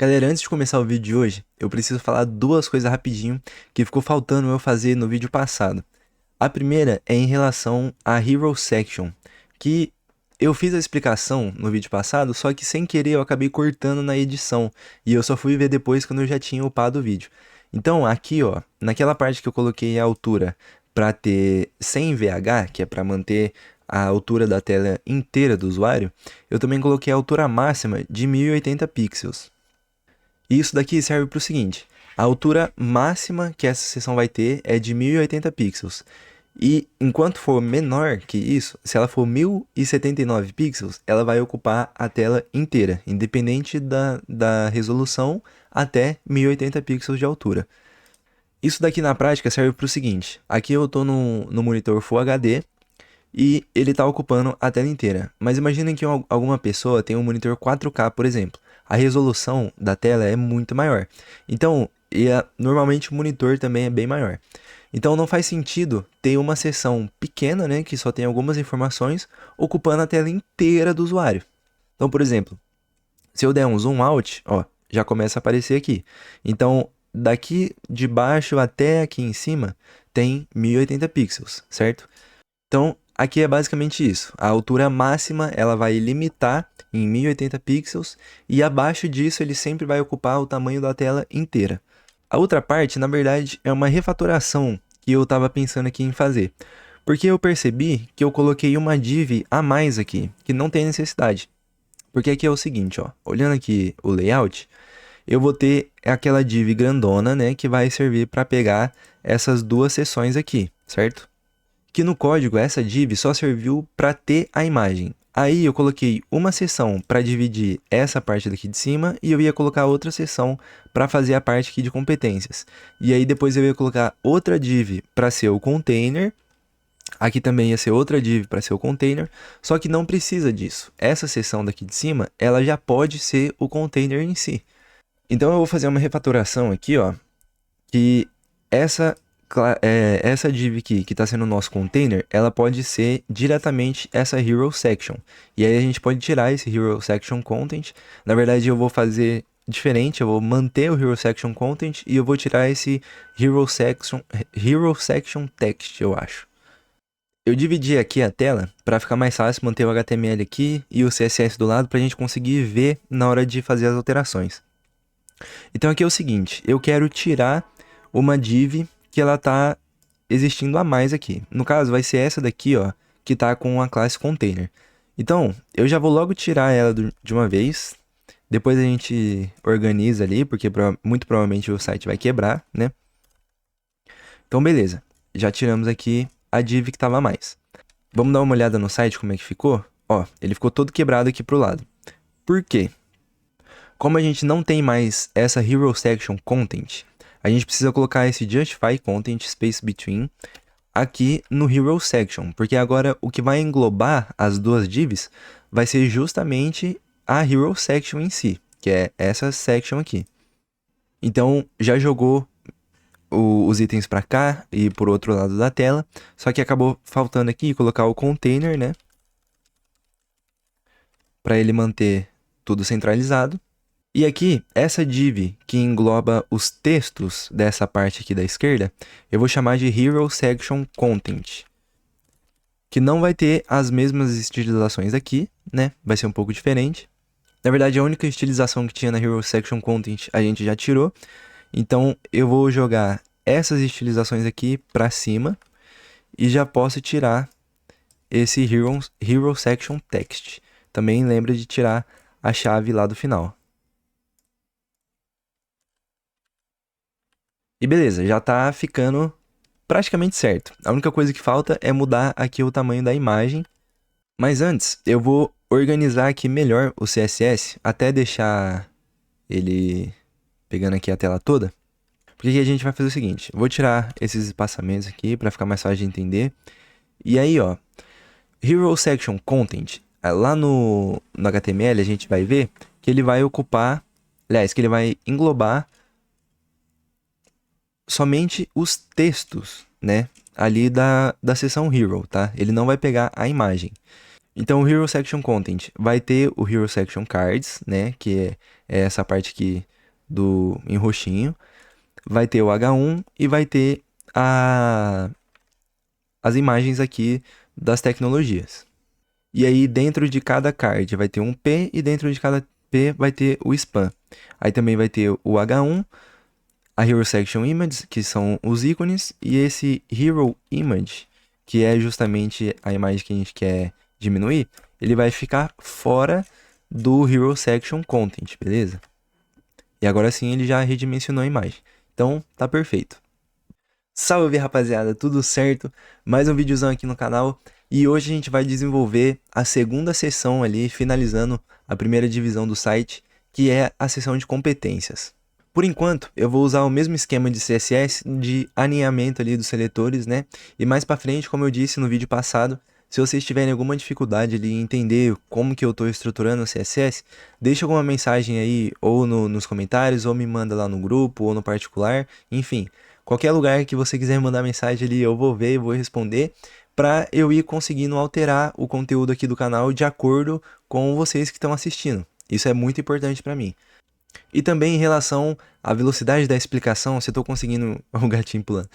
Galera, antes de começar o vídeo de hoje, eu preciso falar duas coisas rapidinho que ficou faltando eu fazer no vídeo passado. A primeira é em relação à Hero Section, que eu fiz a explicação no vídeo passado, só que sem querer eu acabei cortando na edição, e eu só fui ver depois quando eu já tinha upado o vídeo. Então aqui ó, naquela parte que eu coloquei a altura para ter 100 VH, que é para manter a altura da tela inteira do usuário, eu também coloquei a altura máxima de 1080 pixels. E isso daqui serve para o seguinte: a altura máxima que essa seção vai ter é de 1080 pixels. E enquanto for menor que isso, se ela for 1079 pixels, ela vai ocupar a tela inteira, independente da resolução, até 1080 pixels de altura. Isso daqui na prática serve para o seguinte: aqui eu estou no monitor Full HD e ele está ocupando a tela inteira. Mas imaginem que alguma pessoa tem um monitor 4K, por exemplo. A resolução da tela é muito maior. Então, normalmente o monitor também é bem maior. Então não faz sentido ter uma seção pequena, né, que só tem algumas informações, ocupando a tela inteira do usuário. Então, por exemplo, se eu der um zoom out, ó, já começa a aparecer aqui. Então, daqui de baixo até aqui em cima, tem 1080 pixels, certo? Então, aqui é basicamente isso. A altura máxima, ela vai limitar em 1080 pixels e abaixo disso ele sempre vai ocupar o tamanho da tela inteira. A outra parte, na verdade, é uma refatoração que eu estava pensando aqui em fazer. Porque eu percebi que eu coloquei uma div a mais aqui, que não tem necessidade. Porque aqui é o seguinte, ó, olhando aqui o layout, eu vou ter aquela div grandona, né, que vai servir para pegar essas duas seções aqui, certo? Que no código essa div só serviu para ter a imagem. Aí eu coloquei uma seção para dividir essa parte daqui de cima e eu ia colocar outra seção para fazer a parte aqui de competências. E aí depois eu ia colocar outra div para ser o container. Aqui também ia ser outra div para ser o container, só que não precisa disso. Essa seção daqui de cima, ela já pode ser o container em si. Então eu vou fazer uma refatoração aqui, ó, que essa div aqui, que está sendo o nosso container, ela pode ser diretamente essa Hero Section. E aí a gente pode tirar esse Hero Section Content. Na verdade, eu vou fazer diferente, eu vou manter o Hero Section Content e eu vou tirar esse Hero Section Text, eu acho. Eu dividi aqui a tela para ficar mais fácil manter o HTML aqui e o CSS do lado para a gente conseguir ver na hora de fazer as alterações. Então aqui é o seguinte, eu quero tirar uma div que ela tá existindo a mais aqui. No caso, vai ser essa daqui, ó, que tá com a classe container. Então, eu já vou logo tirar ela de uma vez. Depois a gente organiza ali, porque muito provavelmente o site vai quebrar, né? Então, beleza. Já tiramos aqui a div que tava a mais. Vamos dar uma olhada no site como é que ficou? Ó, ele ficou todo quebrado aqui pro lado. Por quê? Como a gente não tem mais essa Hero Section Content, a gente precisa colocar esse Justify Content Space Between aqui no Hero Section, porque agora o que vai englobar as duas divs vai ser justamente a Hero Section em si, que é essa section aqui. Então já jogou os itens para cá e por outro lado da tela, só que acabou faltando aqui colocar o container, né? Para ele manter tudo centralizado. E aqui, essa div que engloba os textos dessa parte aqui da esquerda, eu vou chamar de Hero Section Content, que não vai ter as mesmas estilizações aqui, né? Vai ser um pouco diferente. Na verdade, a única estilização que tinha na Hero Section Content a gente já tirou. Então, eu vou jogar essas estilizações aqui para cima e já posso tirar esse Hero Section Text. Também lembra de tirar a chave lá do final. E beleza, já tá ficando praticamente certo. A única coisa que falta é mudar aqui o tamanho da imagem. Mas antes, eu vou organizar aqui melhor o CSS, até deixar ele pegando aqui a tela toda. Porque aqui a gente vai fazer o seguinte, eu vou tirar esses espaçamentos aqui para ficar mais fácil de entender. E aí, ó, Hero Section Content, lá no HTML a gente vai ver que ele vai ocupar, aliás, que ele vai englobar somente os textos, né, ali da seção Hero, tá? Ele não vai pegar a imagem. Então, o Hero Section Content vai ter o Hero Section Cards, né, que é essa parte aqui em roxinho. Vai ter o H1 e vai ter as imagens aqui das tecnologias. E aí dentro de cada card vai ter um P e dentro de cada P vai ter o spam. Aí também vai ter o H1, a Hero Section Image, que são os ícones, e esse Hero Image, que é justamente a imagem que a gente quer diminuir, ele vai ficar fora do Hero Section Content, beleza? E agora sim ele já redimensionou a imagem. Então tá perfeito. Salve rapaziada, tudo certo? Mais um videozão aqui no canal. E hoje a gente vai desenvolver a segunda seção ali, finalizando a primeira divisão do site, que é a seção de competências. Por enquanto, eu vou usar o mesmo esquema de CSS, de alinhamento ali dos seletores, né? E mais pra frente, como eu disse no vídeo passado, se vocês tiverem alguma dificuldade ali em entender como que eu estou estruturando o CSS, deixa alguma mensagem aí, ou nos comentários, ou me manda lá no grupo, ou no particular, enfim. Qualquer lugar que você quiser mandar mensagem ali, eu vou ver e vou responder, para eu ir conseguindo alterar o conteúdo aqui do canal de acordo com vocês que estão assistindo. Isso é muito importante para mim. E também em relação à velocidade da explicação, se eu tô conseguindo... o gatinho pulando.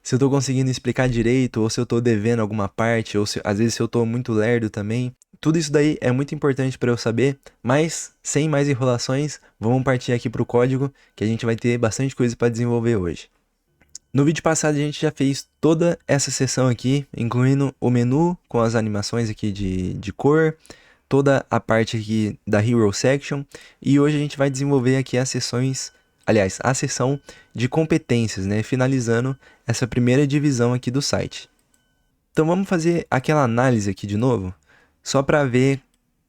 Se eu tô conseguindo explicar direito, ou se eu tô devendo alguma parte, ou se, às vezes se eu tô muito lerdo também. Tudo isso daí é muito importante para eu saber, mas sem mais enrolações, vamos partir aqui pro código, que a gente vai ter bastante coisa para desenvolver hoje. No vídeo passado a gente já fez toda essa seção aqui, incluindo o menu com as animações aqui de cor, toda a parte aqui da Hero Section, e hoje a gente vai desenvolver aqui as sessões, aliás, a seção de competências, né, finalizando essa primeira divisão aqui do site. Então vamos fazer aquela análise aqui de novo, só para ver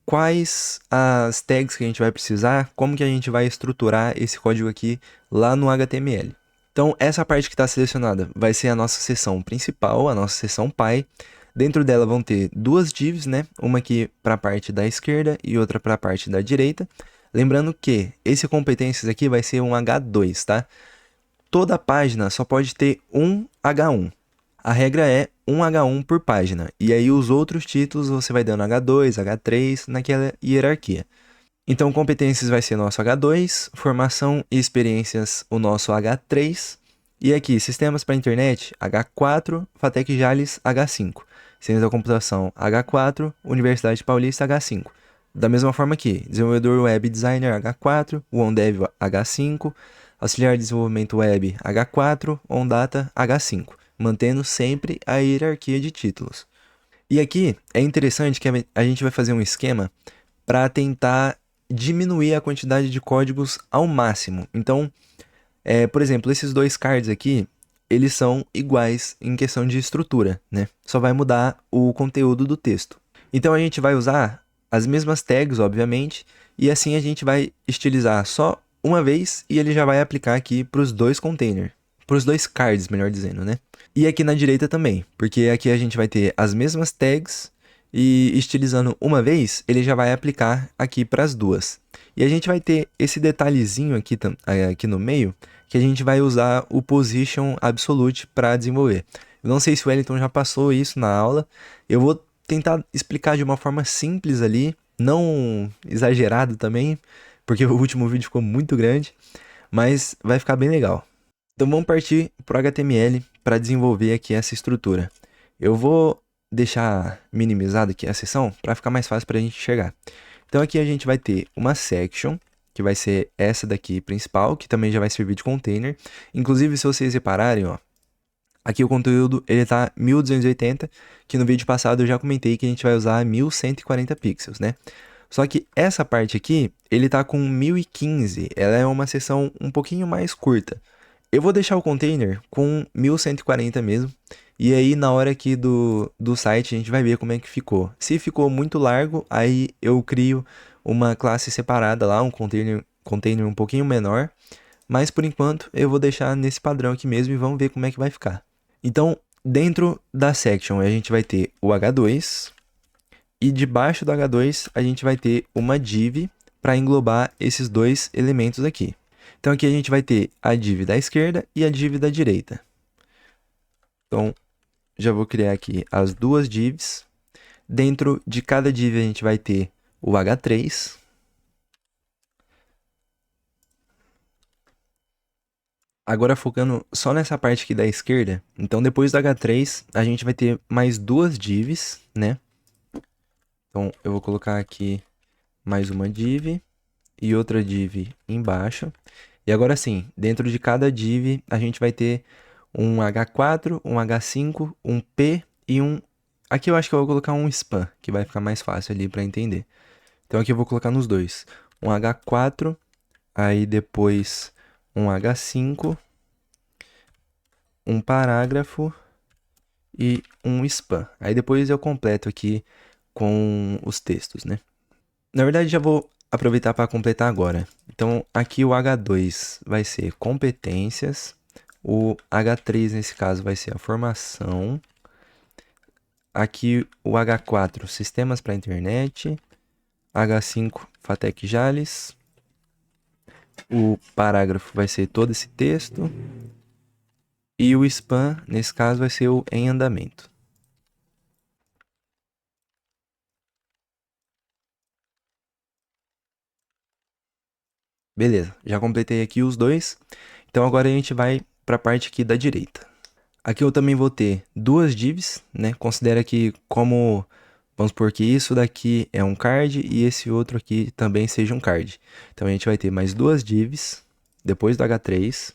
quais as tags que a gente vai precisar, como que a gente vai estruturar esse código aqui lá no HTML. Então, essa parte que está selecionada vai ser a nossa seção principal, a nossa seção Py. Dentro dela vão ter duas divs, né? Uma aqui para a parte da esquerda e outra para a parte da direita. Lembrando que esse competências aqui vai ser um H2, tá? Toda página só pode ter um H1. A regra é um H1 por página. E aí os outros títulos você vai dando H2, H3 naquela hierarquia. Então, competências vai ser nosso H2, formação e experiências o nosso H3, e aqui, sistemas para internet, H4, Fatec Jales, H5, ciência da computação, H4, Universidade Paulista, H5. Da mesma forma aqui, desenvolvedor web designer, H4, OnDev, H5, auxiliar de desenvolvimento web, H4, OnData, H5, mantendo sempre a hierarquia de títulos. E aqui, é interessante que a gente vai fazer um esquema para tentar diminuir a quantidade de códigos ao máximo. Então, por exemplo, esses dois cards aqui, eles são iguais em questão de estrutura, né? Só vai mudar o conteúdo do texto. Então a gente vai usar as mesmas tags, obviamente, e assim a gente vai estilizar só uma vez e ele já vai aplicar aqui para os dois containers, para os dois cards, melhor dizendo, né? E aqui na direita também, porque aqui a gente vai ter as mesmas tags e estilizando uma vez, ele já vai aplicar aqui para as duas. E a gente vai ter esse detalhezinho aqui no meio, que a gente vai usar o Position Absolute para desenvolver. Eu não sei se o Wellington já passou isso na aula, eu vou tentar explicar de uma forma simples ali, não exagerado também, porque o último vídeo ficou muito grande, mas vai ficar bem legal. Então vamos partir para o HTML para desenvolver aqui essa estrutura. Eu vou deixar minimizado aqui a seção para ficar mais fácil para a gente enxergar. Então aqui a gente vai ter uma section, que vai ser essa daqui principal, que também já vai servir de container. Inclusive, se vocês repararem, ó, aqui o conteúdo ele tá 1280, que no vídeo passado eu já comentei que a gente vai usar 1140 pixels, né? Só que essa parte aqui, ele tá com 1015, ela é uma seção um pouquinho mais curta. Eu vou deixar o container com 1140 mesmo, e aí na hora aqui do site a gente vai ver como é que ficou. Se ficou muito largo, aí eu crio uma classe separada lá, um container um pouquinho menor, mas por enquanto eu vou deixar nesse padrão aqui mesmo e vamos ver como é que vai ficar. Então, dentro da section a gente vai ter o H2, e debaixo do H2 a gente vai ter uma div para englobar esses dois elementos aqui. Então aqui a gente vai ter a div da esquerda e a div da direita. Então, já vou criar aqui as duas divs. Dentro de cada div a gente vai ter o H3. Agora focando só nessa parte aqui da esquerda, então depois do H3 a gente vai ter mais duas divs, né? Então eu vou colocar aqui mais uma div e outra div embaixo. E agora sim, dentro de cada div a gente vai ter um H4, um H5, um P e um... Aqui eu acho que eu vou colocar um span, que vai ficar mais fácil ali para entender. Então aqui eu vou colocar nos dois. Um H4, aí depois um H5, um parágrafo e um span. Aí depois eu completo aqui com os textos, né? Na verdade, já vou aproveitar para completar agora. Então, aqui o H2 vai ser competências, o H3 nesse caso vai ser a formação, aqui o H4 sistemas para internet, H5 Fatec Jales, o parágrafo vai ser todo esse texto e o span nesse caso vai ser o em andamento. Beleza, já completei aqui os dois. Então agora a gente vai para a parte aqui da direita. Aqui eu também vou ter duas divs, né? Considera que como, vamos supor que isso daqui é um card e esse outro aqui também seja um card. Então a gente vai ter mais duas divs, depois do H3.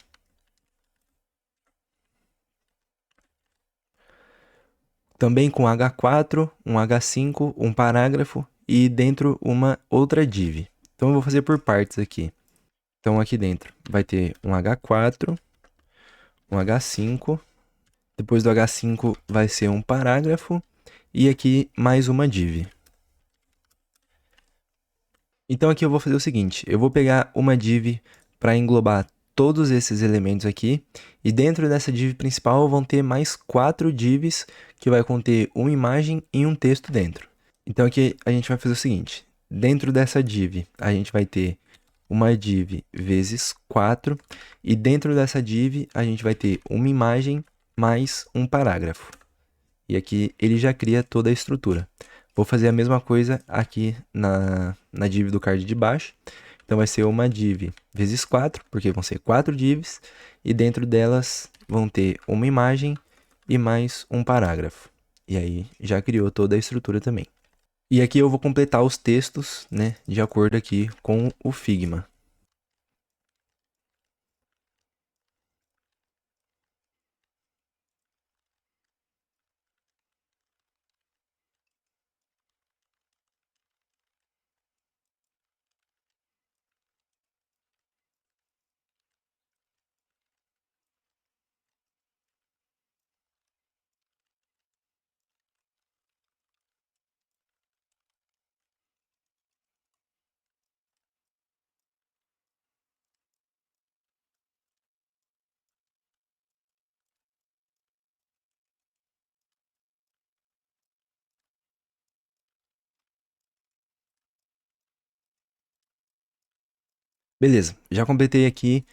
Também com H4, um H5, um parágrafo e dentro uma outra div. Então eu vou fazer por partes aqui. Então aqui dentro vai ter um H4, um H5. Depois do H5 vai ser um parágrafo e aqui mais uma div. Então aqui eu vou fazer o seguinte, eu vou pegar uma div para englobar todos esses elementos aqui e dentro dessa div principal vão ter mais 4 divs que vai conter uma imagem e um texto dentro. Então aqui a gente vai fazer o seguinte, dentro dessa div a gente vai ter uma div vezes 4 e dentro dessa div a gente vai ter uma imagem mais um parágrafo. E aqui ele já cria toda a estrutura. Vou fazer a mesma coisa aqui na div do card de baixo. Então vai ser uma div vezes 4, porque vão ser 4 divs, e dentro delas vão ter uma imagem e mais um parágrafo. E aí já criou toda a estrutura também. E aqui eu vou completar os textos, né, de acordo aqui com o Figma. Beleza, já completei aqui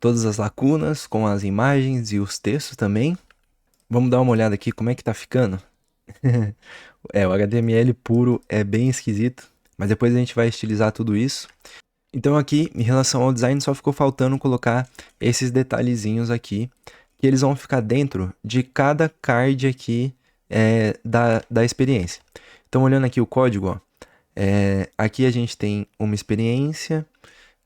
todas as lacunas com as imagens e os textos também. Vamos dar uma olhada aqui como é que tá ficando. É, o HTML puro é bem esquisito, mas depois a gente vai estilizar tudo isso. Então aqui, em relação ao design, só ficou faltando colocar esses detalhezinhos aqui, que eles vão ficar dentro de cada card aqui da experiência. Então olhando aqui o código, ó, aqui a gente tem uma experiência,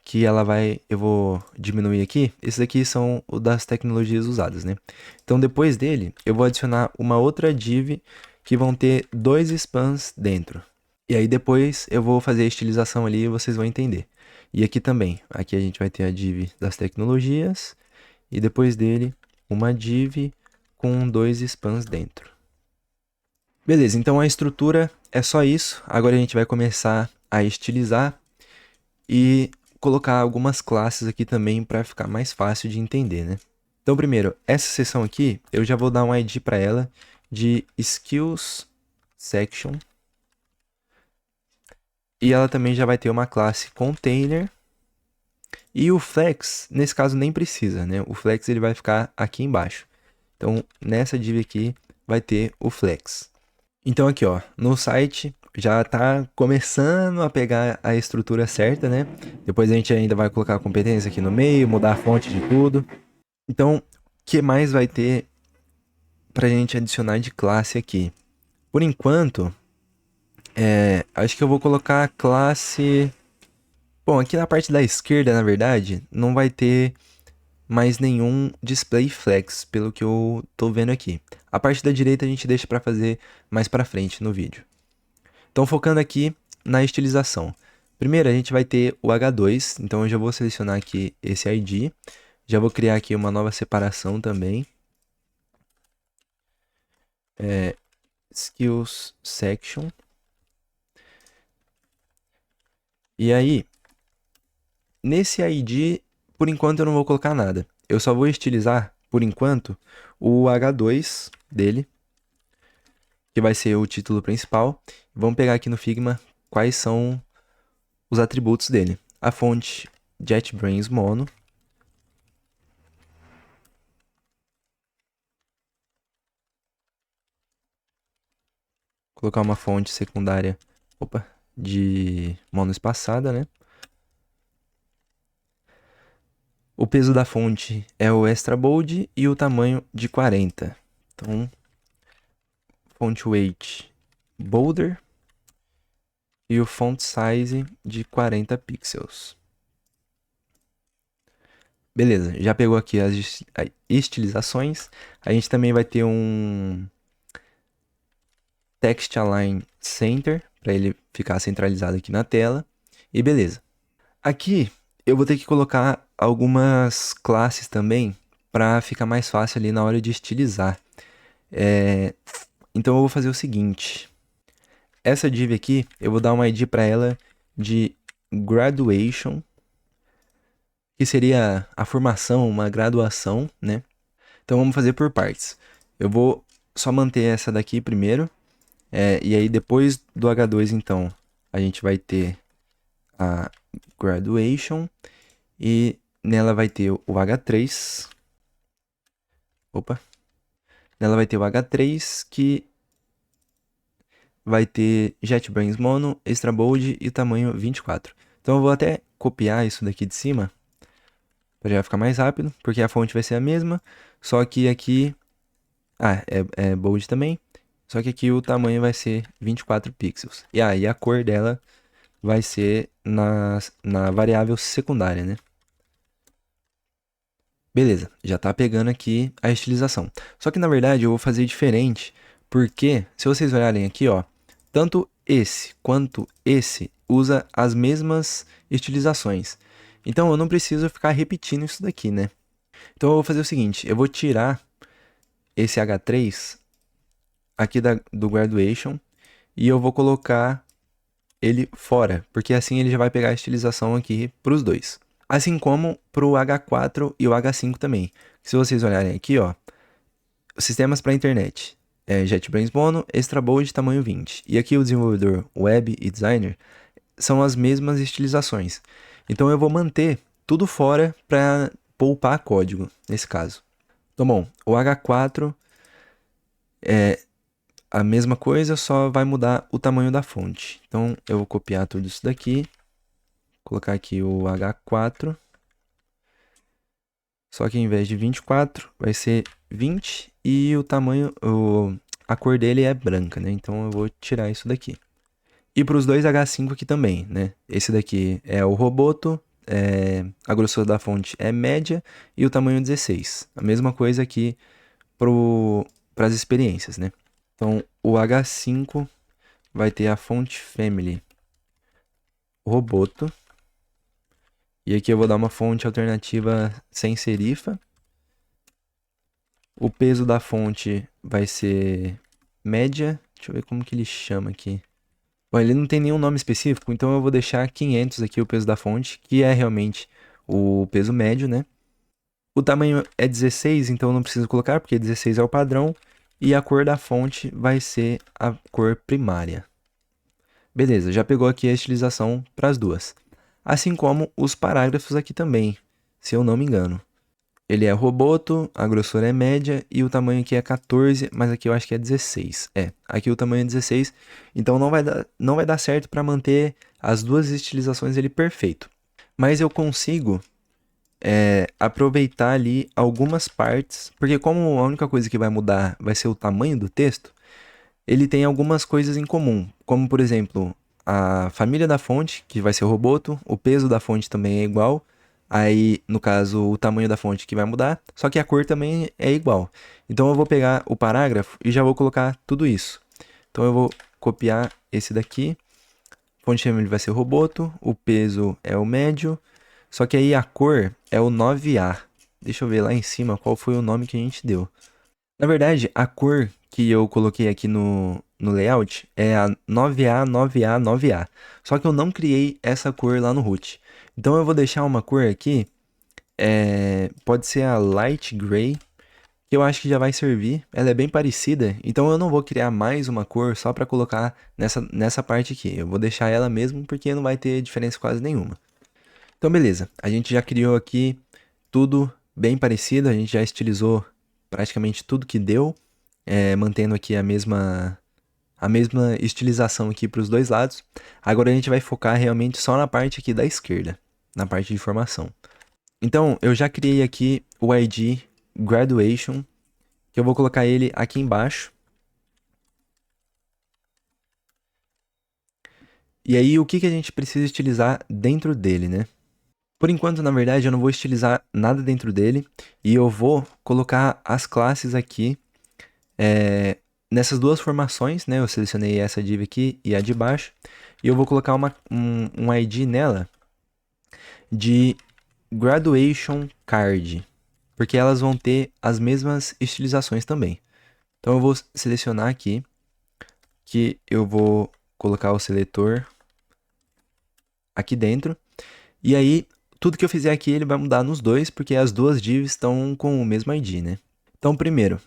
que ela vai, eu vou diminuir aqui, esses aqui são o das tecnologias usadas, né? Então depois dele, eu vou adicionar uma outra div que vão ter dois spans dentro. E aí depois eu vou fazer a estilização ali e vocês vão entender. E aqui também, aqui a gente vai ter a div das tecnologias e depois dele uma div com dois spans dentro. Beleza, então a estrutura é só isso. Agora a gente vai começar a estilizar e colocar algumas classes aqui também para ficar mais fácil de entender, né? Então, primeiro, essa seção aqui, eu já vou dar um ID para ela de Skills Section. E ela também já vai ter uma classe Container. E o Flex, nesse caso, nem precisa, né? O Flex ele vai ficar aqui embaixo. Então, nessa div aqui, vai ter o Flex. Então, aqui, ó, no site já está começando a pegar a estrutura certa, né? Depois a gente ainda vai colocar a competência aqui no meio, mudar a fonte de tudo. Então, o que mais vai ter pra gente adicionar de classe aqui? Por enquanto, acho que eu vou colocar a classe... Bom, aqui na parte da esquerda, na verdade, não vai ter mais nenhum display flex, pelo que eu tô vendo aqui. A parte da direita a gente deixa pra fazer mais pra frente no vídeo. Então, focando aqui na estilização. Primeiro, a gente vai ter o H2, então eu já vou selecionar aqui esse ID. Já vou criar aqui uma nova separação também. Skills Section. E aí, nesse ID, por enquanto eu não vou colocar nada. Eu só vou estilizar, por enquanto, o H2 dele, que vai ser o título principal. Vamos pegar aqui no Figma quais são os atributos dele. A fonte JetBrains Mono. Colocar uma fonte secundária, de monoespaçada, né? O peso da fonte é o extra bold e o tamanho de 40. Então, font weight bolder e o font size de 40 pixels. Beleza, já pegou aqui as estilizações. A gente também vai ter um text align center para ele ficar centralizado aqui na tela. E beleza. Aqui eu vou ter que colocar algumas classes também para ficar mais fácil ali na hora de estilizar. Então eu vou fazer o seguinte. Essa div aqui, eu vou dar uma ID para ela de graduation, que seria a formação, uma graduação, né? Então vamos fazer por partes. Eu vou só manter essa daqui primeiro, e aí depois do H2, então, a gente vai ter a graduation, e nela vai ter o H3. Nela vai ter o H3, que vai ter JetBrains Mono, Extra Bold e tamanho 24. Então eu vou até copiar isso daqui de cima, para já ficar mais rápido, porque a fonte vai ser a mesma, só que aqui... é bold também, só que aqui o tamanho vai ser 24 pixels. E aí a cor dela vai ser na variável secundária, né? Beleza, já tá pegando aqui a estilização. Só que na verdade eu vou fazer diferente, porque se vocês olharem aqui, ó, tanto esse quanto esse usa as mesmas estilizações. Então eu não preciso ficar repetindo isso daqui, né? Então eu vou fazer o seguinte, eu vou tirar esse H3 aqui do graduation e eu vou colocar ele fora, porque assim ele já vai pegar a estilização aqui para os dois. Assim como para o H4 e o H5 também. Se vocês olharem aqui, ó, sistemas para internet, JetBrains Mono, Extra Bold, tamanho 20. E aqui o desenvolvedor web e designer são as mesmas estilizações. Então eu vou manter tudo fora para poupar código, nesse caso. Então, bom, o H4 é a mesma coisa, só vai mudar o tamanho da fonte. Então eu vou copiar tudo isso daqui, colocar aqui o H4. Só que ao invés de 24, vai ser 20 e o tamanho, a cor dele é branca, né? Então eu vou tirar isso daqui. E para os dois H5 aqui também, né? Esse daqui é o Roboto, a grossura da fonte é média e o tamanho 16. A mesma coisa aqui para as experiências, né? Então o H5 vai ter a fonte family Roboto. E aqui eu vou dar uma fonte alternativa sem serifa. O peso da fonte vai ser média. Deixa eu ver como que ele chama aqui. Bom, ele não tem nenhum nome específico, então eu vou deixar 500 aqui o peso da fonte, que é realmente o peso médio, né? O tamanho é 16, então eu não preciso colocar, porque 16 é o padrão. E a cor da fonte vai ser a cor primária. Beleza, já pegou aqui a estilização para as duas. Assim como os parágrafos aqui também, se eu não me engano. Ele é Roboto, a grossura é média e o tamanho aqui é 14, mas aqui eu acho que é 16. Aqui o tamanho é 16, então não vai dar certo para manter as duas estilizações ele perfeito. Mas eu consigo aproveitar ali algumas partes, porque como a única coisa que vai mudar vai ser o tamanho do texto, ele tem algumas coisas em comum, como por exemplo, a família da fonte, que vai ser o Roboto, o peso da fonte também é igual, aí no caso o tamanho da fonte que vai mudar, só que a cor também é igual. Então eu vou pegar o parágrafo e já vou colocar tudo isso. Então eu vou copiar esse daqui, fonte family vai ser o Roboto, o peso é o médio, só que aí a cor é o 9A. Deixa eu ver lá em cima qual foi o nome que a gente deu. Na verdade, a cor que eu coloquei aqui no layout é a 9A, 9A, 9A. Só que eu não criei essa cor lá no root. Então eu vou deixar uma cor aqui, pode ser a light gray, que eu acho que já vai servir. Ela é bem parecida, então eu não vou criar mais uma cor só para colocar nessa parte aqui. Eu vou deixar ela mesmo porque não vai ter diferença quase nenhuma. Então beleza, a gente já criou aqui tudo bem parecido, a gente já estilizou praticamente tudo que deu, mantendo aqui a mesma estilização aqui para os dois lados. Agora a gente vai focar realmente só na parte aqui da esquerda, na parte de informação. Então eu já criei aqui o ID Graduation, que eu vou colocar ele aqui embaixo. E aí o que a gente precisa estilizar dentro dele, né? Por enquanto, na verdade, eu não vou estilizar nada dentro dele e eu vou colocar as classes aqui nessas duas formações, né? Eu selecionei essa div aqui e a de baixo e eu vou colocar um ID nela de Graduation Card, porque elas vão ter as mesmas estilizações também. Então eu vou selecionar aqui que eu vou colocar o seletor aqui dentro e aí tudo que eu fizer aqui ele vai mudar nos dois, porque as duas divs estão com o mesmo ID, né? Então, primeiro,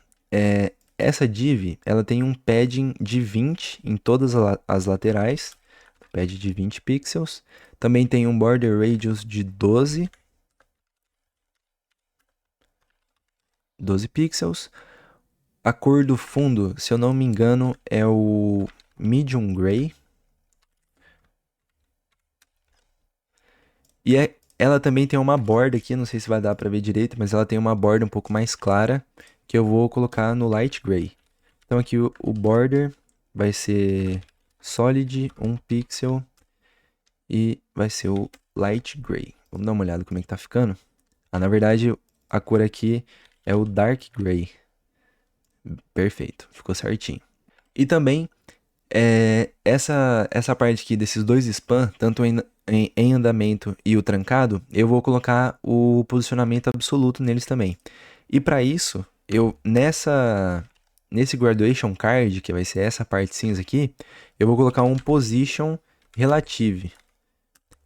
essa div, ela tem um padding de 20 em todas as laterais, pad de 20 pixels. Também tem um border radius de 12 pixels. A cor do fundo, se eu não me engano, é o medium gray. E ela também tem uma borda aqui, não sei se vai dar para ver direito, mas ela tem uma borda um pouco mais clara, que eu vou colocar no light gray. Então aqui o border vai ser solid 1 pixel e vai ser o light gray. Vamos dar uma olhada como é que tá ficando. Na verdade, a cor aqui é o dark gray. Perfeito, ficou certinho. E também, essa parte aqui desses dois spam, tanto em andamento e o trancado, eu vou colocar o posicionamento absoluto neles também. E para isso, nesse graduation card, que vai ser essa parte cinza aqui, eu vou colocar um position relative,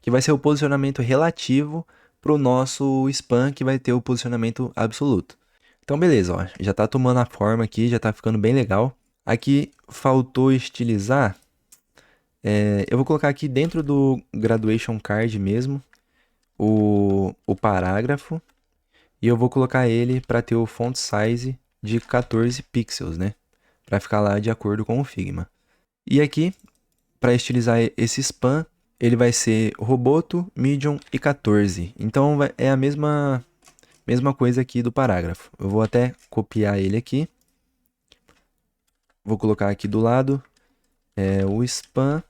que vai ser o posicionamento relativo para o nosso spam, que vai ter o posicionamento absoluto. Então beleza, ó, já tá tomando a forma aqui, já tá ficando bem legal. Aqui faltou estilizar, eu vou colocar aqui dentro do graduation card mesmo, o parágrafo, e eu vou colocar ele para ter o font size de 14 pixels, né? Para ficar lá de acordo com o Figma. E aqui, para estilizar esse span, ele vai ser Roboto, Medium e 14. Então é a mesma coisa aqui do parágrafo. Eu vou até copiar ele aqui. Vou colocar aqui do lado. O span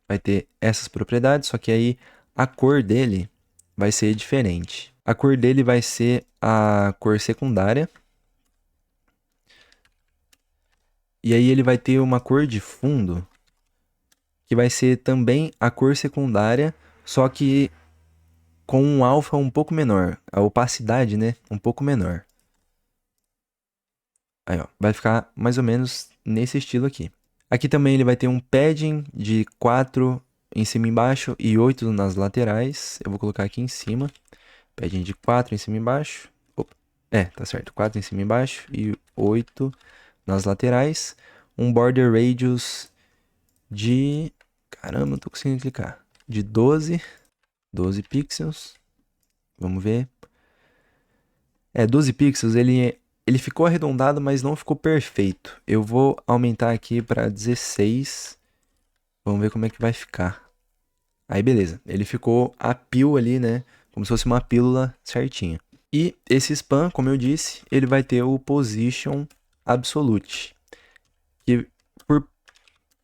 vai ter essas propriedades, só que aí a cor dele vai ser diferente. A cor dele vai ser a cor secundária. E aí ele vai ter uma cor de fundo que vai ser também a cor secundária, só que com um alfa um pouco menor, a opacidade, né, um pouco menor. Aí, ó, vai ficar mais ou menos nesse estilo aqui. Aqui também ele vai ter um padding de 4 em cima e embaixo e 8 nas laterais. Eu vou colocar aqui em cima. Padding de 4 em cima e embaixo. Opa. Tá certo. 4 em cima e embaixo e 8 nas laterais. Um border radius de... Caramba, não tô conseguindo clicar. De 12 pixels. Vamos ver. 12 pixels, ele ficou arredondado, mas não ficou perfeito. Eu vou aumentar aqui para 16. Vamos ver como é que vai ficar. Aí, beleza. Ele ficou a pio ali, né? como se fosse uma pílula certinha. E esse span, como eu disse, ele vai ter o position absolute. Que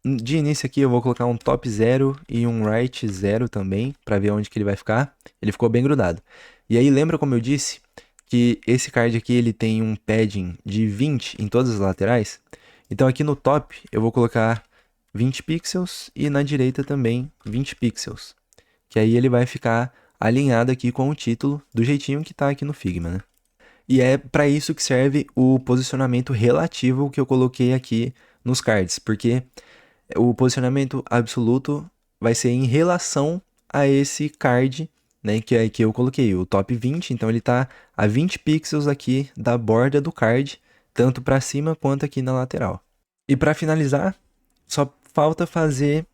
de início aqui eu vou colocar um top 0 e um right 0 também, para ver onde que ele vai ficar. Ele ficou bem grudado. E aí lembra como eu disse que esse card aqui ele tem um padding de 20 em todas as laterais? Então aqui no top eu vou colocar 20 pixels e na direita também 20 pixels. Que aí ele vai ficar alinhado aqui com o título do jeitinho que está aqui no Figma, né? E é para isso que serve o posicionamento relativo que eu coloquei aqui nos cards, porque o posicionamento absoluto vai ser em relação a esse card, né, que eu coloquei, o top 20, então ele está a 20 pixels aqui da borda do card, tanto para cima quanto aqui na lateral. E para finalizar, só falta fazer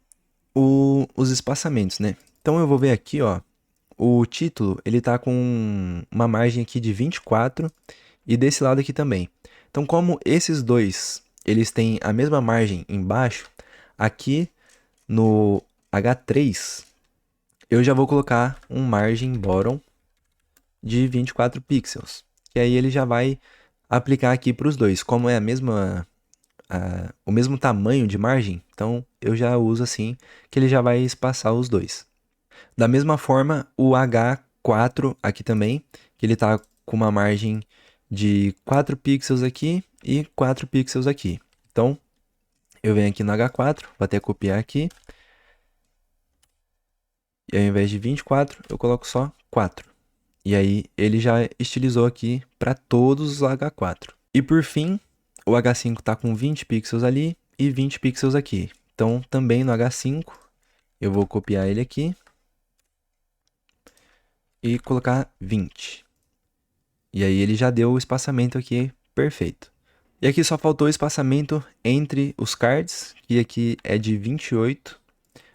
os espaçamentos, né? Então eu vou ver aqui, ó, o título, ele tá com uma margem aqui de 24 e desse lado aqui também. Então como esses dois, eles têm a mesma margem embaixo, aqui no H3, eu já vou colocar um margin bottom de 24 pixels. E aí ele já vai aplicar aqui para os dois. Como é o mesmo tamanho de margem, então eu já uso assim, que ele já vai espaçar os dois. Da mesma forma, o H4 aqui também, que ele está com uma margem de 4 pixels aqui e 4 pixels aqui. Então, eu venho aqui no H4, vou até copiar aqui. E ao invés de 24, eu coloco só 4. E aí ele já estilizou aqui para todos os H4. E por fim, o H5 está com 20 pixels ali e 20 pixels aqui. Então também no H5 eu vou copiar ele aqui e colocar 20. E aí ele já deu o espaçamento aqui perfeito. E aqui só faltou o espaçamento entre os cards, que aqui é de 28.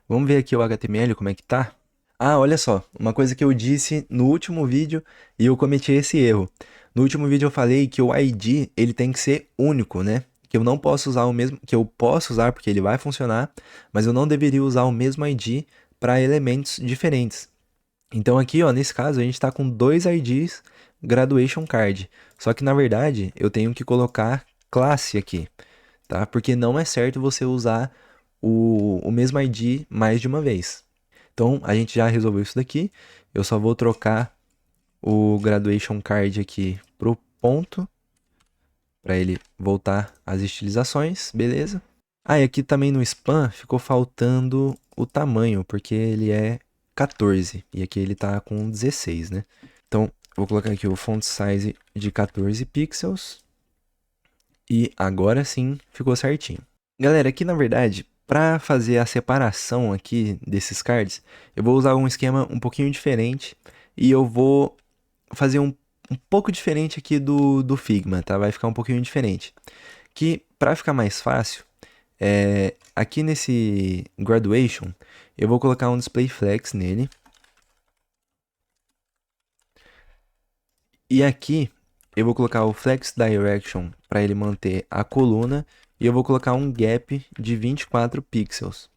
Vamos ver aqui o HTML como é que tá. Ah, olha só, uma coisa que eu disse no último vídeo e eu cometi esse erro. No último vídeo eu falei que o ID ele tem que ser único, né? Que eu não posso usar o mesmo, que eu posso usar porque ele vai funcionar, mas eu não deveria usar o mesmo ID para elementos diferentes. Então aqui, ó, nesse caso a gente está com dois IDs graduation card. Só que na verdade eu tenho que colocar classe aqui, tá? Porque não é certo você usar o mesmo ID mais de uma vez. Então, a gente já resolveu isso daqui. Eu só vou trocar o graduation card aqui pro ponto, para ele voltar às estilizações, beleza? Ah, e aqui também no span ficou faltando o tamanho, porque ele é 14 e aqui ele tá com 16, né? Então, vou colocar aqui o font size de 14 pixels e agora sim ficou certinho. Galera, aqui na verdade, para fazer a separação aqui desses cards, eu vou usar um esquema um pouquinho diferente e eu vou fazer um pouco diferente aqui do Figma, tá? Vai ficar um pouquinho diferente. Que para ficar mais fácil, aqui nesse graduation, eu vou colocar um display flex nele. E aqui eu vou colocar o flex direction para ele manter a coluna e eu vou colocar um gap de 24 pixels.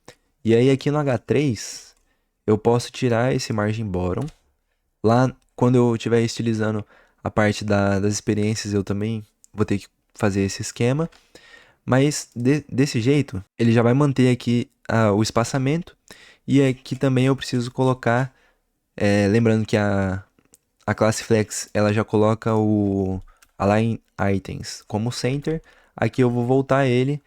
E aí aqui no H3 eu posso tirar esse margin bottom. Lá quando eu estiver estilizando a parte das experiências eu também vou ter que fazer esse esquema. Mas desse jeito ele já vai manter aqui o espaçamento. E aqui também eu preciso colocar, lembrando que a classe Flex, ela já coloca o Align Items como Center. Aqui eu vou voltar ele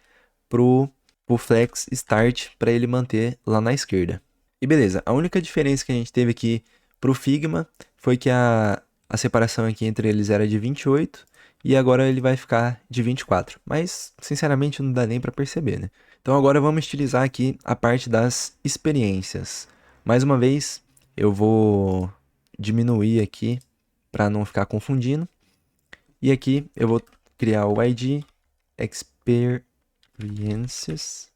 pro Flex Start para ele manter lá na esquerda. E beleza, a única diferença que a gente teve aqui pro Figma foi que a separação aqui entre eles era de 28 e agora ele vai ficar de 24. Mas, sinceramente, não dá nem para perceber, né? Então agora vamos estilizar aqui a parte das experiências. Mais uma vez, eu vou diminuir aqui para não ficar confundindo. E aqui eu vou criar o ID Experiences.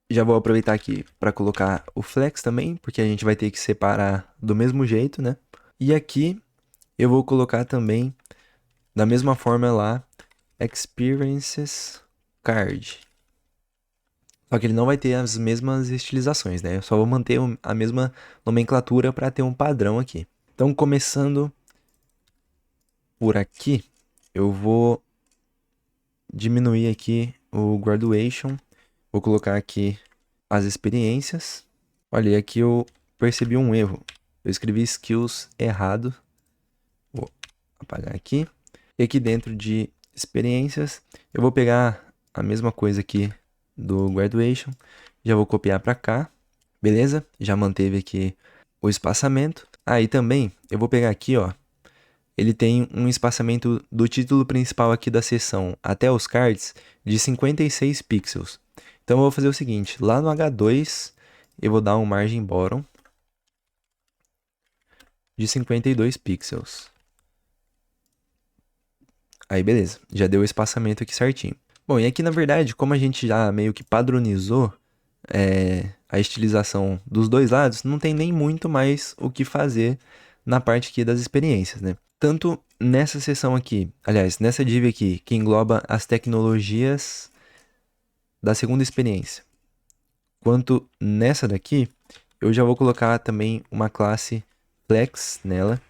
Já vou aproveitar aqui para colocar o flex também, porque a gente vai ter que separar do mesmo jeito, né? E aqui eu vou colocar também, da mesma forma lá, Experiences Card. Só que ele não vai ter as mesmas estilizações, né? Eu só vou manter a mesma nomenclatura para ter um padrão aqui. Então, começando por aqui, eu vou diminuir aqui o graduation. Vou colocar aqui as experiências. Olha, aqui eu percebi um erro. Eu escrevi skills errado. Vou apagar aqui. E aqui dentro de experiências, eu vou pegar a mesma coisa aqui do graduation. Já vou copiar para cá. Beleza? Já manteve aqui o espaçamento. Aí também eu vou pegar aqui, ó. Ele tem um espaçamento do título principal aqui da seção até os cards de 56 pixels. Então eu vou fazer o seguinte, lá no H2 eu vou dar um margin bottom de 52 pixels. Aí beleza, já deu o espaçamento aqui certinho. Bom, e aqui na verdade, como a gente já meio que padronizou a estilização dos dois lados, não tem nem muito mais o que fazer na parte aqui das experiências, né? Tanto nessa seção aqui, aliás, nessa div aqui, que engloba as tecnologias da segunda experiência, quanto nessa daqui, eu já vou colocar também uma classe flex nela,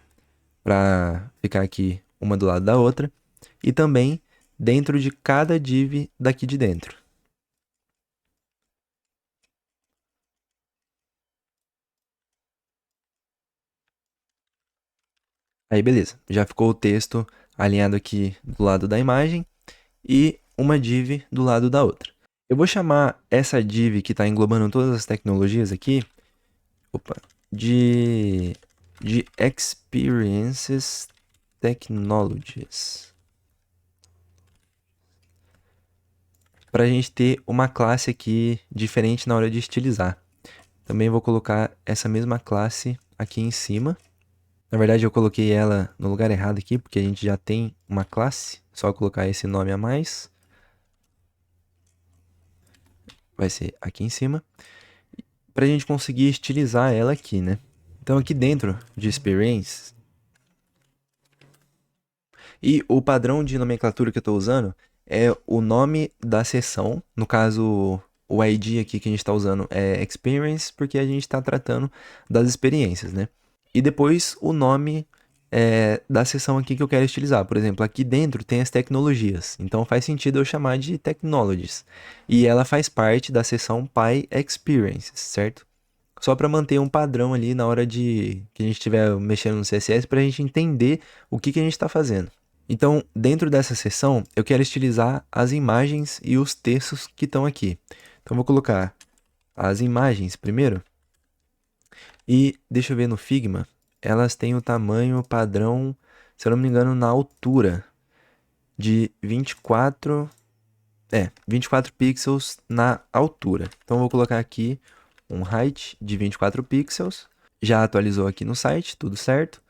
para ficar aqui uma do lado da outra, e também dentro de cada div daqui de dentro. Aí beleza, já ficou o texto alinhado aqui do lado da imagem e uma div do lado da outra. Eu vou chamar essa div que está englobando todas as tecnologias aqui, opa, de Experiences Technologies. Para a gente ter uma classe aqui diferente na hora de estilizar. Também vou colocar essa mesma classe aqui em cima. Na verdade, eu coloquei ela no lugar errado aqui, porque a gente já tem uma classe. Só colocar esse nome a mais. Vai ser aqui em cima. Para a gente conseguir estilizar ela aqui, né? Então, aqui dentro de Experience. E o padrão de nomenclatura que eu estou usando é o nome da seção. No caso, o ID aqui que a gente está usando é Experience, porque a gente está tratando das experiências, né? E depois o nome da seção aqui que eu quero estilizar. Por exemplo, aqui dentro tem as tecnologias. Então faz sentido eu chamar de Technologies. E ela faz parte da seção Py Experiences, certo? Só para manter um padrão ali na hora de que a gente estiver mexendo no CSS para a gente entender o que a gente está fazendo. Então, dentro dessa seção, eu quero estilizar as imagens e os textos que estão aqui. Então, vou colocar as imagens primeiro. E deixa eu ver no Figma, elas têm o tamanho padrão, se eu não me engano, na altura de 24 pixels na altura. Então, eu vou colocar aqui um height de 24 pixels. Já atualizou aqui no site, tudo certo.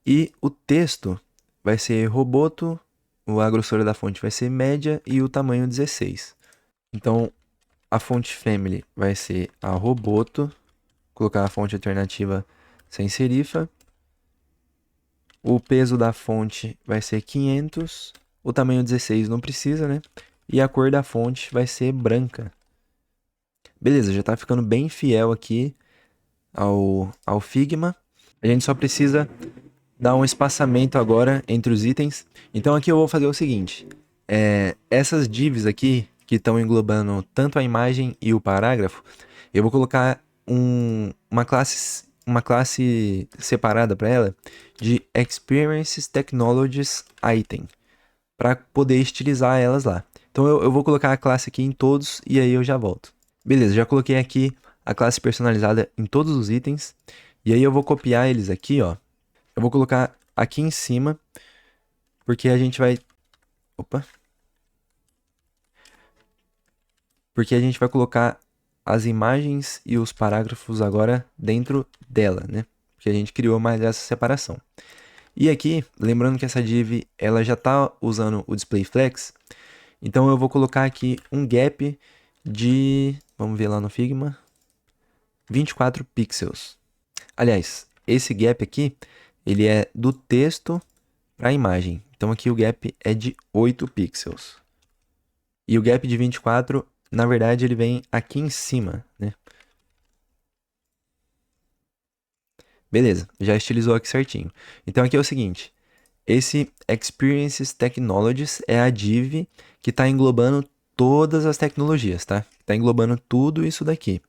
E o texto vai ser Roboto, a grossura da fonte vai ser média e o tamanho 16. Então, a fonte family vai ser a Roboto, colocar a fonte alternativa sem serifa. O peso da fonte vai ser 500, o tamanho 16 não precisa, né? E a cor da fonte vai ser branca. Beleza, já está ficando bem fiel aqui ao Figma. A gente só precisa dar um espaçamento agora entre os itens. Então aqui eu vou fazer o seguinte, essas divs aqui, que estão englobando tanto a imagem e o parágrafo, eu vou colocar uma classe separada para ela de Experiences Technologies Item, para poder estilizar elas lá. Então eu vou colocar a classe aqui em todos e aí eu já volto. Beleza, já coloquei aqui a classe personalizada em todos os itens. E aí eu vou copiar eles aqui, ó. Eu vou colocar aqui em cima, porque a gente vai... Opa! Porque a gente vai colocar as imagens e os parágrafos agora dentro dela, né? Porque a gente criou mais essa separação. E aqui, lembrando que essa div ela já está usando o display flex, então eu vou colocar aqui um gap de, vamos ver lá no Figma, 24 pixels. Aliás, esse gap aqui, ele é do texto para a imagem. Então aqui o gap é de 8 pixels. E o gap de 24, na verdade, ele vem aqui em cima, né? Beleza, já estilizou aqui certinho. Então aqui é o seguinte, esse Experiences Technologies é a div que está englobando todas as tecnologias, tá? Está englobando tudo isso daqui.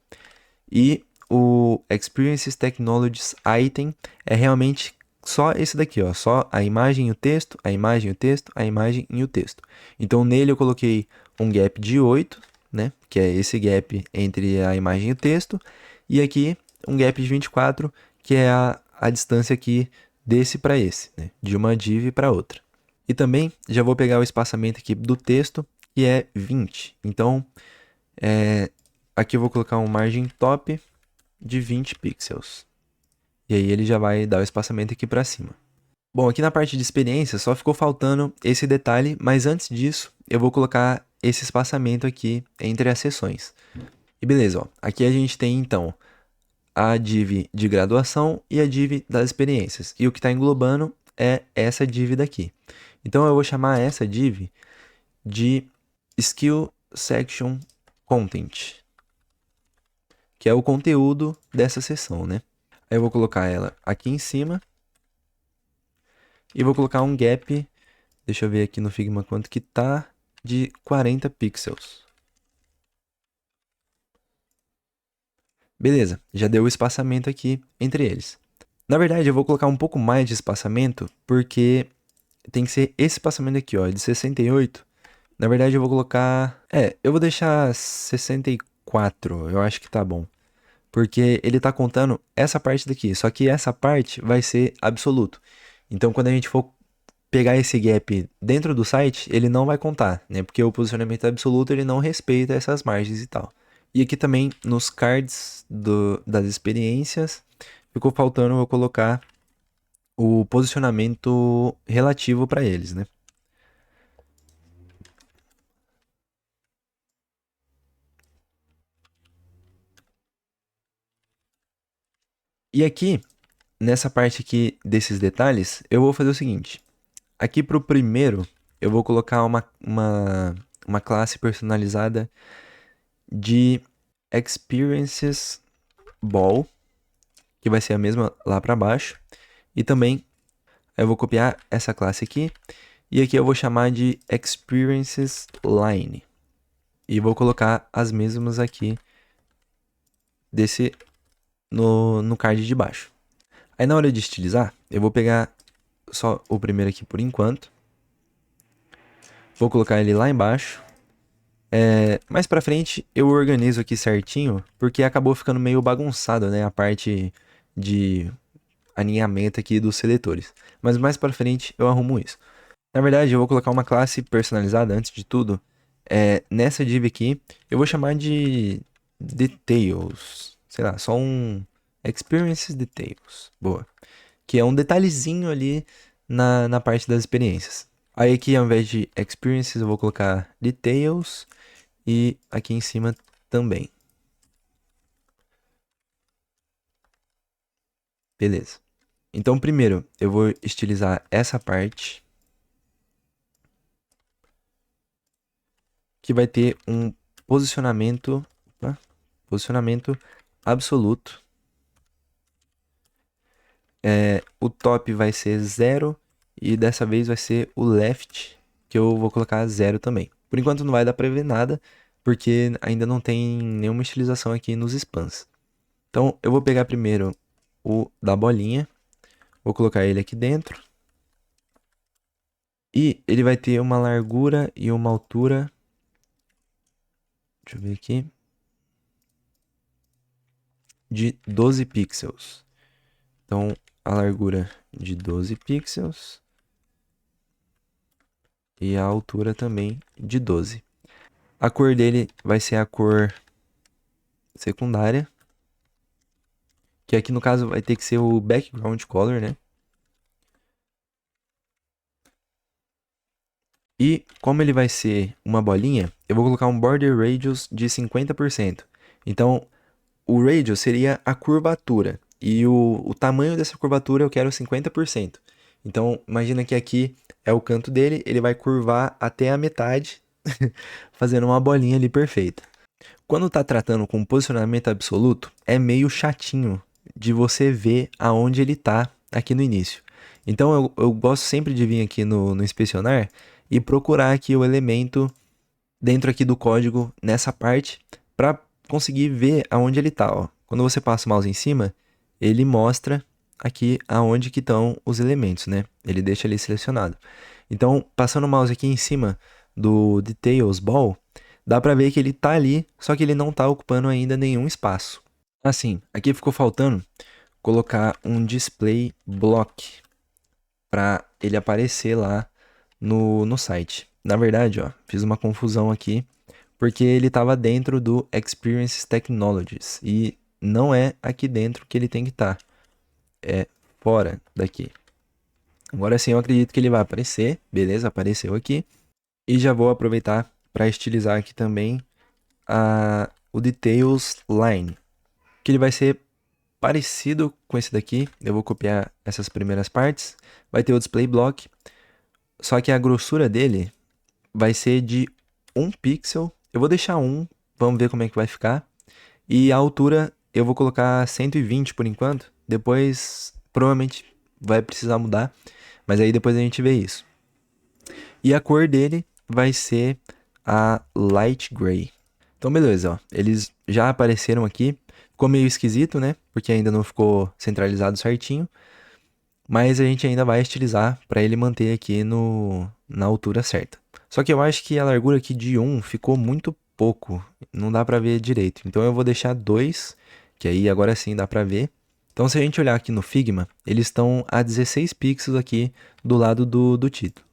E o Experiences Technologies Item é realmente só esse daqui, ó, só a imagem e o texto, a imagem e o texto, a imagem e o texto. Então nele eu coloquei um gap de 8, né, que é esse gap entre a imagem e o texto, e aqui um gap de 24, que é a distância aqui desse para esse, né, de uma div para outra. E também já vou pegar o espaçamento aqui do texto, que é 20. Então, aqui eu vou colocar um margem top de 20 pixels. E aí ele já vai dar o espaçamento aqui para cima. Bom, aqui na parte de experiência só ficou faltando esse detalhe, mas antes disso eu vou colocar esse espaçamento aqui entre as seções. E beleza, ó, aqui a gente tem então a div de graduação e a div das experiências. E o que está englobando é essa div daqui. Então eu vou chamar essa div de Skill Section Content, que é o conteúdo dessa seção, né? Aí eu vou colocar ela aqui em cima e vou colocar um gap, deixa eu ver aqui no Figma quanto que tá, de 40 pixels. Beleza, já deu o espaçamento aqui entre eles. Na verdade, eu vou colocar um pouco mais de espaçamento, porque tem que ser esse espaçamento aqui, ó, de 68. Na verdade, eu vou colocar... eu vou deixar 64, eu acho que tá bom. Porque ele tá contando essa parte daqui, só que essa parte vai ser absoluto. Então, quando a gente for pegar esse gap dentro do site, ele não vai contar, né? Porque o posicionamento absoluto, ele não respeita essas margens e tal. E aqui também, nos cards das experiências, ficou faltando eu colocar o posicionamento relativo para eles, né? E aqui, nessa parte aqui desses detalhes, eu vou fazer o seguinte. Aqui para o primeiro, eu vou colocar uma classe personalizada de Experiences Ball, que vai ser a mesma lá para baixo. E também eu vou copiar essa classe aqui. E aqui eu vou chamar de Experiences Line. E vou colocar as mesmas aqui no card de baixo. Aí na hora de estilizar, eu vou pegar só o primeiro aqui por enquanto. Vou colocar ele lá embaixo. Mais pra frente eu organizo aqui certinho, porque acabou ficando meio bagunçado, né? A parte de alinhamento aqui dos seletores. Mas mais pra frente eu arrumo isso. Na verdade, eu vou colocar uma classe personalizada antes de tudo. Nessa div aqui, eu vou chamar de Details. Sei lá, só um Experiences Details. Boa. Que é um detalhezinho ali na parte das experiências. Aí aqui, ao invés de Experiences, eu vou colocar Details. E aqui em cima também. Beleza. Então, primeiro, eu vou estilizar essa parte, que vai ter um posicionamento, opa, posicionamento absoluto. O top vai ser 0 e dessa vez vai ser o left, que eu vou colocar 0 também. Por enquanto não vai dar pra ver nada, porque ainda não tem nenhuma estilização aqui nos spans. Então, eu vou pegar primeiro o da bolinha, vou colocar ele aqui dentro. E ele vai ter uma largura e uma altura. Deixa eu ver aqui. De 12 pixels. Então, a largura de 12 pixels. E a altura também de 12. A cor dele vai ser a cor secundária. Que aqui no caso vai ter que ser o background color, né? E como ele vai ser uma bolinha, eu vou colocar um border radius de 50%. Então, o radius seria a curvatura. E o tamanho dessa curvatura eu quero 50%. Então, imagina que aqui é o canto dele, ele vai curvar até a metade, fazendo uma bolinha ali perfeita. Quando tá tratando com posicionamento absoluto, é meio chatinho de você ver aonde ele tá aqui no início. Então eu gosto sempre de vir aqui no inspecionar e procurar aqui o elemento dentro aqui do código nessa parte para conseguir ver aonde ele tá, ó. Quando você passa o mouse em cima, ele mostra aqui aonde que estão os elementos, né? Ele deixa ali selecionado. Então, passando o mouse aqui em cima do Details Ball, dá para ver que ele tá ali, só que ele não tá ocupando ainda nenhum espaço. Assim, aqui ficou faltando colocar um display block para ele aparecer lá no site. Na verdade, ó, fiz uma confusão aqui, porque ele estava dentro do Experience Technologies e não é aqui dentro que ele tem que estar, é fora daqui. Agora sim, eu acredito que ele vai aparecer, beleza, apareceu aqui. E já vou aproveitar para estilizar aqui também o Details Line, que ele vai ser parecido com esse daqui. Eu vou copiar essas primeiras partes. Vai ter o Display Block, só que a grossura dele vai ser de 1 pixel. Eu vou deixar 1, vamos ver como é que vai ficar. E a altura eu vou colocar 120 por enquanto. Depois provavelmente vai precisar mudar, mas aí depois a gente vê isso. E a cor dele vai ser a Light Gray. Então beleza, ó, eles já apareceram aqui. Ficou meio esquisito, né? Porque ainda não ficou centralizado certinho. Mas a gente ainda vai estilizar para ele manter aqui na altura certa. Só que eu acho que a largura aqui de 1 ficou muito pouco, não dá para ver direito. Então eu vou deixar 2, que aí agora sim dá para ver. Então se a gente olhar aqui no Figma, eles estão a 16 pixels aqui do lado do título.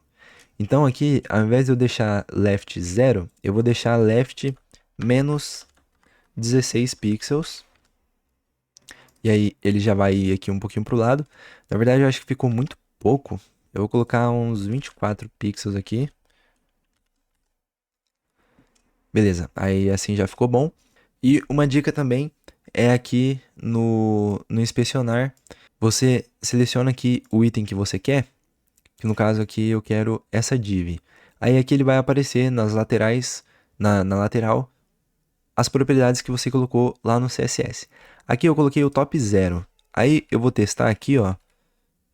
Então aqui, ao invés de eu deixar left 0, eu vou deixar left menos 16 pixels. E aí ele já vai ir aqui um pouquinho pro lado. Na verdade eu acho que ficou muito pouco. Eu vou colocar uns 24 pixels aqui. Beleza, aí assim já ficou bom. E uma dica também é aqui no inspecionar. Você seleciona aqui o item que você quer. Que no caso aqui eu quero essa div. Aí aqui ele vai aparecer nas laterais, na lateral, as propriedades que você colocou lá no CSS. Aqui eu coloquei o top 0. Aí eu vou testar aqui, ó.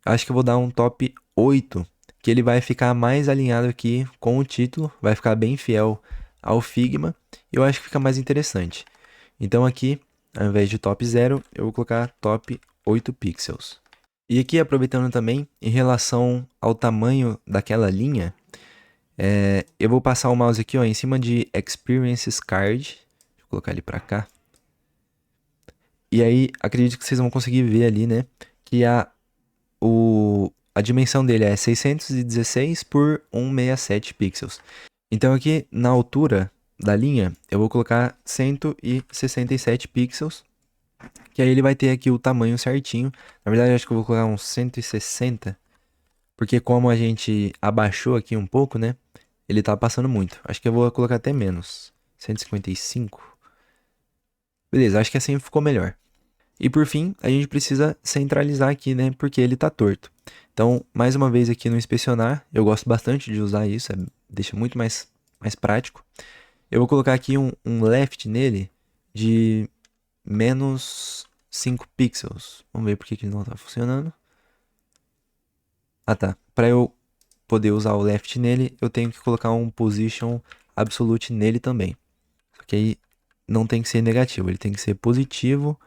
Acho que eu vou dar um top 8, que ele vai ficar mais alinhado aqui com o título, vai ficar bem fiel ao Figma, e eu acho que fica mais interessante. Então aqui, ao invés de top 0, eu vou colocar top 8 pixels. E aqui, aproveitando também, em relação ao tamanho daquela linha, eu vou passar o mouse aqui ó, em cima de Experiences Card, deixa eu colocar ele para cá. E aí, acredito que vocês vão conseguir ver ali, né, que a dimensão dele é 616 por 167 pixels. Então aqui na altura da linha eu vou colocar 167 pixels, que aí ele vai ter aqui o tamanho certinho. Na verdade eu acho que eu vou colocar uns 160, porque como a gente abaixou aqui um pouco, né, ele tá passando muito. Acho que eu vou colocar até menos, 155. Beleza, acho que assim ficou melhor. E por fim, a gente precisa centralizar aqui, né, porque ele tá torto. Então, mais uma vez aqui no inspecionar, eu gosto bastante de usar isso, deixa muito mais prático. Eu vou colocar aqui um left nele de menos 5 pixels. Vamos ver por que não tá funcionando. Ah tá, para eu poder usar o left nele, eu tenho que colocar um position absolute nele também. Só que aí não tem que ser negativo, ele tem que ser positivo,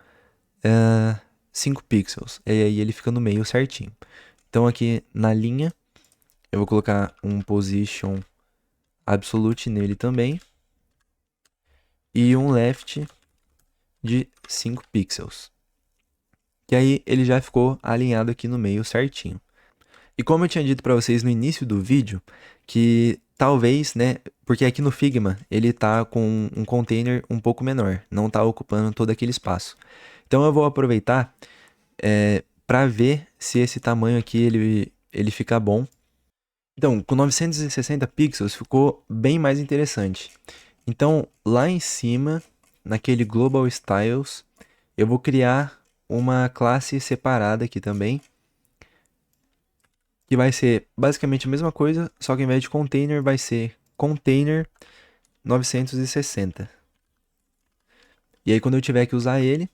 5 pixels. E aí ele fica no meio certinho. Então aqui na linha, eu vou colocar um position absolute nele também. E um left de 5 pixels. Que aí ele já ficou alinhado aqui no meio certinho. E como eu tinha dito para vocês no início do vídeo, que talvez, né, porque aqui no Figma ele tá com um container um pouco menor, não tá ocupando todo aquele espaço. Então eu vou aproveitar para ver se esse tamanho aqui ele fica bom. Então, com 960 pixels ficou bem mais interessante. Então, lá em cima, naquele Global Styles, eu vou criar uma classe separada aqui também, que vai ser basicamente a mesma coisa, só que ao invés de container vai ser container 960. E aí quando eu tiver que usar ele,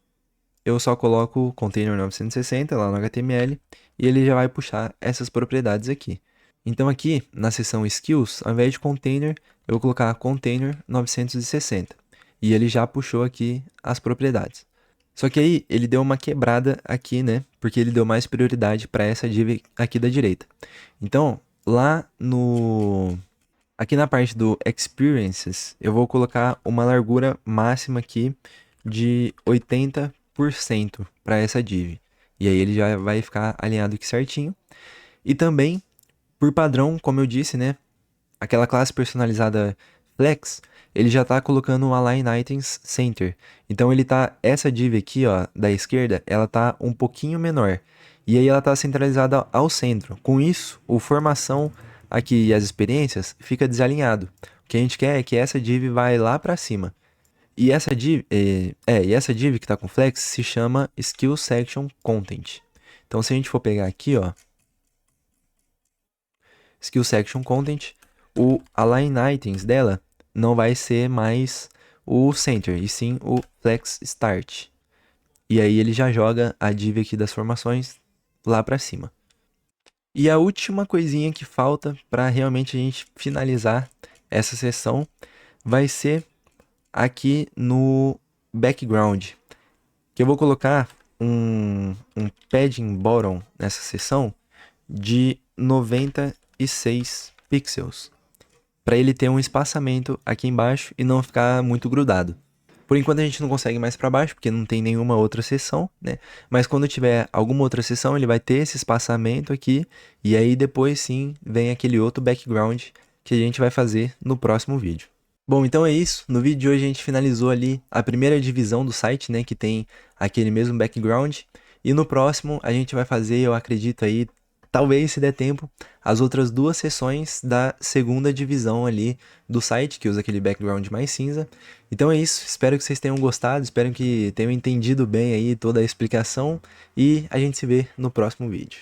eu só coloco o container 960 lá no HTML e ele já vai puxar essas propriedades aqui. Então aqui na seção skills, ao invés de container, eu vou colocar container 960 e ele já puxou aqui as propriedades. Só que aí ele deu uma quebrada aqui, né? Porque ele deu mais prioridade para essa div aqui da direita. Então, aqui na parte do experiences, eu vou colocar uma largura máxima aqui de 80% para essa div. E aí ele já vai ficar alinhado aqui certinho. E também, por padrão, como eu disse, né? Aquela classe personalizada Flex, ele já está colocando o Align Items Center. Então essa div aqui, ó, da esquerda, ela tá um pouquinho menor. E aí ela está centralizada ao centro. Com isso, o formação aqui e as experiências fica desalinhado. O que a gente quer é que essa div vai lá para cima. E essa div que está com Flex se chama Skill Section Content. Então se a gente for pegar aqui, ó, Skill Section Content, o Align Items dela não vai ser mais o Center, e sim o Flex Start. E aí ele já joga a div aqui das formações lá para cima. E a última coisinha que falta para realmente a gente finalizar essa sessão vai ser aqui no background, que eu vou colocar um padding bottom nessa seção de 96 pixels, para ele ter um espaçamento aqui embaixo e não ficar muito grudado. Por enquanto a gente não consegue mais para baixo, porque não tem nenhuma outra seção, né? Mas quando tiver alguma outra seção, ele vai ter esse espaçamento aqui, e aí depois sim vem aquele outro background que a gente vai fazer no próximo vídeo. Bom, então é isso. No vídeo de hoje a gente finalizou ali a primeira divisão do site, né, que tem aquele mesmo background. E no próximo a gente vai fazer, eu acredito aí, talvez se der tempo, as outras duas seções da segunda divisão ali do site, que usa aquele background mais cinza. Então é isso, espero que vocês tenham gostado, espero que tenham entendido bem aí toda a explicação e a gente se vê no próximo vídeo.